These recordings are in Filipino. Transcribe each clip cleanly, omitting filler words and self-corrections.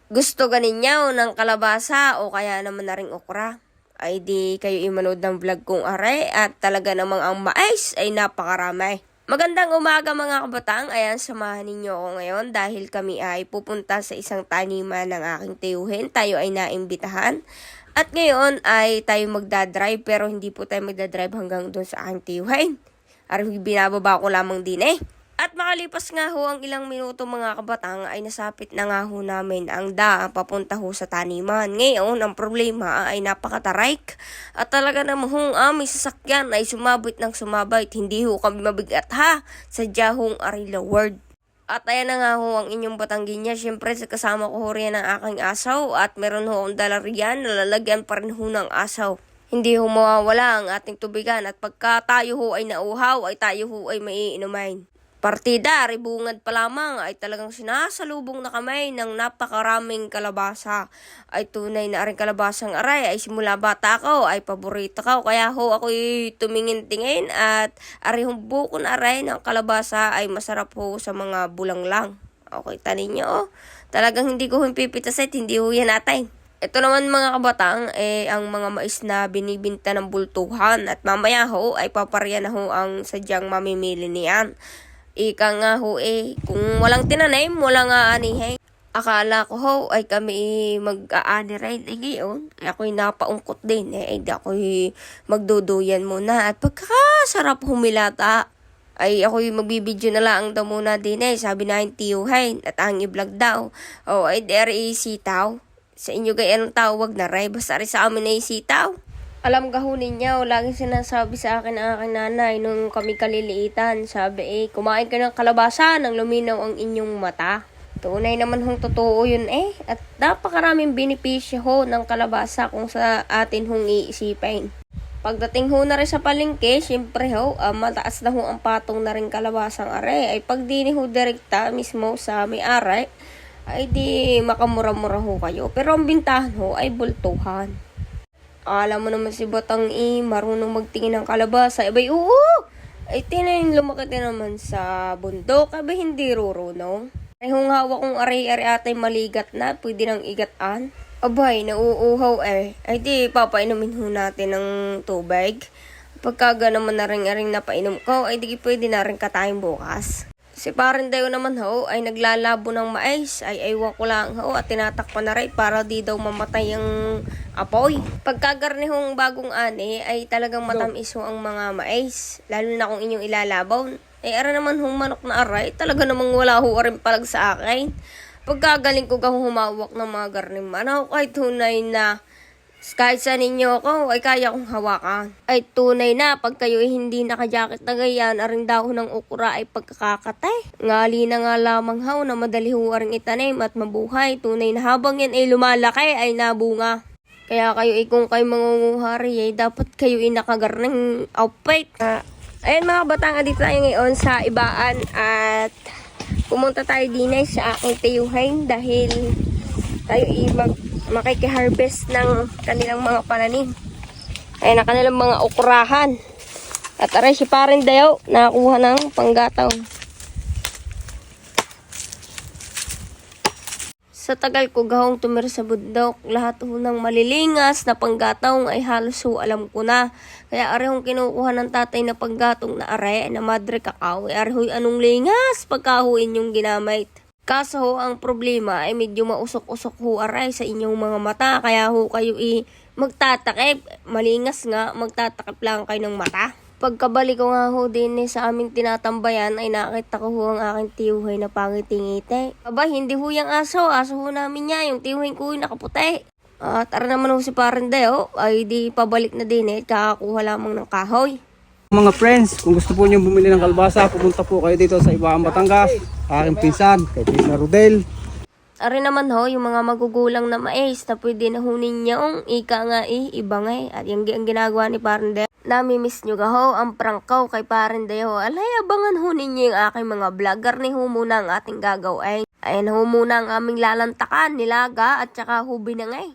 gusto ganinyaw ng kalabasa o kaya naman na ring okra, ay di kayo imanood ng vlog kong are at talaga namang ang mais ay napakarami. Magandang umaga mga kabatang, ayan samahan ninyo ako ngayon dahil kami ay pupunta sa isang taniman ng aking tiyuhin. Tayo ay naimbitahan at ngayon ay tayo magdadrive pero hindi po tayo magdadrive hanggang doon sa aking tiyuhin. Ari binababa ko lamang din eh. At makalipas nga ho ang ilang minuto mga kabatang ay nasapit na nga ho namin ang daan papunta ho sa taniman. Ngayon ang problema ay napakatarik at talaga namang hong aming sasakyan ay sumabit ng sumabit. Hindi ho kami mabigat ha, sadya hong Arila World. At ayan na nga ho ang inyong Batangginya. Siyempre sa kasama ko ho riyan ang aking asaw at meron ho akong dala riyan na lalagyan pa rin ho ng asaw. Hindi ho mawawala ang ating tubigan at pagka tayo ho ay nauhaw ay tayo ho ay maiinumain. Partida, ribungad pa lamang ay talagang sinasalubong na kami ng napakaraming kalabasa. Ay tunay na rin kalabasang aray ay simula bata ako ay paborito ko. Kaya ho ako'y tumingin-tingin at arihong buko na aray ng kalabasa ay masarap ho sa mga bulang lang. Okay, tanin nyo. Talagang hindi ko pipitasit, hindi ho yan natin. Ito naman mga kabatang, ang mga mais na binibinta ng bultuhan at mamaya ho ay paparya na ho ang sadyang mamimili niyan. Ika nga ho kung walang tinanim, walang aanihin. Akala ko ho ay kami mag-aani rin. Ngayon, ako'y napaungkot din. Hindi ako'y magduduyan muna. At pagkakasarap humilata, ay ako'y magbibideo na lang daw muna din Sabi na yung tiyuhin at ang i-vlog daw. Ay there sitaw. Sa inyo gay anong tawag na ray? Basta rin sa amin ay sitaw. Alam ka ho ninyo, laging sinasabi sa akin ang aking nanay nung kami kaliliitan. Sabi kumain ka ng kalabasa nang luminaw ang inyong mata. Tunay naman hong totoo yun At napakaraming benepisyo ho ng kalabasa kung sa atin hong iisipin. Pagdating ho na rin sa palengke, syempre ho, mataas na ho ang patong na rin kalabasang are. Ay pag di ho direkta mismo sa may-ari, ay di makamura-mura ho kayo. Pero ang bintahan ho ay bultuhan. Alam mo naman si Batang marunong magtingin ng kalabasa. Abay, oo! Ay, tinayin lumaki din naman sa bundok. Abay, hindi rurunong. Ay, hong hawak kong aray-aray atay maligat na. Pwede nang igataan. Abay, nauuhaw Ay, di, papainumin ho natin ng tubig. Pagkaga naman na ring-aring napainom ko, ay di pwede na rin katayin bukas. Si Parindayo naman ho ay naglalabo ng mais ay aywan ko lang ho at tinatakpan na rin para di daw mamatay ang apoy. Pagkagarnihong bagong ani ay talagang matamis ho ang mga mais, lalo na kung inyong ilalabaw. Ara naman hong manok na aray, talaga namang wala ho rin palag sa akin. Pagkagaling ko gawang humawak ng mga garning manok ay tunay na kahit sa ninyo ako ay kaya kong hawakan. Ay tunay na pag kayo ay hindi nakajakit na gayan, aring dahon ng ukura ay pagkakakatay. Ngali na nga lamang haw na madali ho aring itanim at mabuhay. Tunay na habang yan ay lumalaki ay nabunga. Kaya kayo kung kayo mangunguhari dapat kayo ay nakagarning outfit. Ayan mga batang, dito tayo ngayon sa ibaan at pumunta tayo din sa aking tiyuhin dahil tayo makikiharvest ng kanilang mga pananim. Ay na kanilang mga ukrahan. At aray si Parindayo nakakuha ng panggataw. Sa tagal ko gahong tumira sa bundok, lahat ho ng malilingas na panggatong ay halos ho alam ko na. Kaya arehong kinukuha ng tatay na panggatong na are na madre kakao. Arehoy anong lingas pagkahuin yung ginamit. Kaso ho, ang problema ay medyo mausok-usok ho aray sa inyong mga mata. Kaya ho kayo magtatakip. Malingas nga, magtatakip lang kayo ng mata. Pagkabalik ko nga ho din sa aming tinatambayan ay nakita ko ho ang aking tiyuhay na pangiti-ngiti. Aba, hindi ho yung aso. Aso ho namin niya. Yung tiyuhay ko nakaputi. At ara naman ho si Parindayo ay di pabalik na din kakakuha lamang ng kahoy. Mga friends, kung gusto po nyo bumili ng kalbasa, pupunta po kayo dito sa Ibaan, Batangas. Aking pinsan, kay Pinsan Rodel. Ari naman ho, yung mga magugulang na mais na pwede na ho ninyong ika nga iba nga At yung ginagawa ni Parindayo. Namimiss nyo ka ho, ang prangkaw kay Parindayo. Alay, abangan ho ninyo yung aking mga vlogger ni ho muna ang ating gagawin. Ayan ho muna ang aming lalantakan, nilaga at saka hubi na nga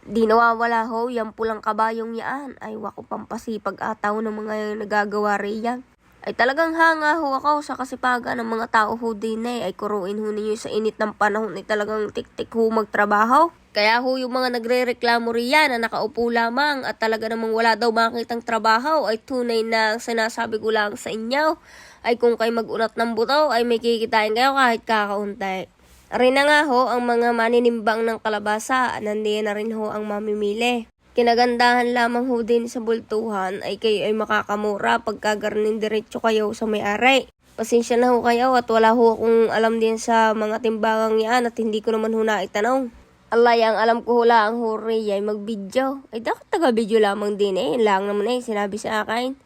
Di nawawala ho, yung pulang kabayong yaan. Ay, wako pampasipag ataw ng mga nagagawa riyan. ay talagang hanga ho ako sa kasipagan ng mga tao ho din ay kuruin ho ninyo sa init ng panahon ay talagang tik-tik ho magtrabaho. Kaya ho yung mga nagre-reklamo riyan na nakaupo lamang at talaga namang wala daw makitang trabaho ay tunay na ang sinasabi ko lang sa inyo ay kung kayo mag-unat ng buto ay may kikitain kayo kahit kakaunti. Rin na nga ho ang mga maninimbang ng kalabasa, nandiyan na rin ho ang mamimili. Kinagandahan lamang ho din sa bultuhan ay kayo ay makakamura pagka garning diretso kayo sa may-ari. Pasensya na ho kayo at wala ho akong alam din sa mga timbangang yan at hindi ko naman ho naitanong. Alay, ang alam ko ho lang ho ay mag-video. Ay dapat taga-video lamang din eh. Lang naman eh, sinabi sa akin.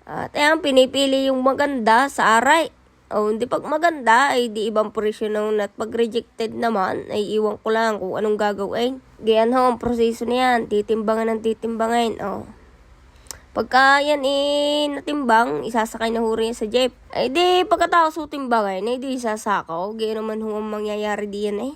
At ayan, pinipili yung maganda sa aray. O hindi pag maganda ay di ibang presyo nun at pag rejected naman ay iwan ko lang kung anong gagawin. Ganyan ho ang proseso niyan, titimbangan ng titimbangin. O. Pagka yan natimbang, isasakay na ho rin sa jeep. Ay di pagkatapos ho timbangin, ay di isasakaw. Ganyan naman ho ang mangyayari diyan eh.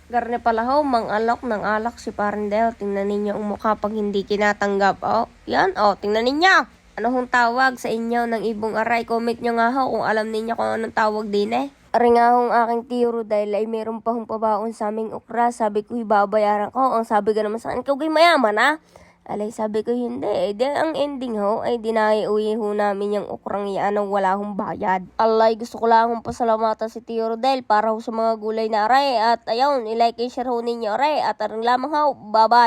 Garne pala ho, mang-alok ng alak si Parindel. Tingnan ninyo ang mukha pag hindi kinatanggap. O, yan, o, tingnan ninyo. Ano hong tawag sa inyo ng ibong aray? Comment nyo nga ho kung alam ninyo kung anong tawag din eh. Ari nga hong aking tiro dahil ay meron pa hong pabaon sa aming ukra. Sabi ko, ibabayaran ko. Ang sabi ka naman sa akin, ikaw kay mayaman ha? Alay, sabi ko hindi. Eh, di, ang ending ho ay dinaiuwi ho namin yung ukrang yan nang wala hong bayad. Alay, gusto ko lang hong pasalamatan si Tio Rodel para ho sa mga gulay na aray. At ayun, i-like and share ho ninyo aray. At arang lamang ho, bye-bye.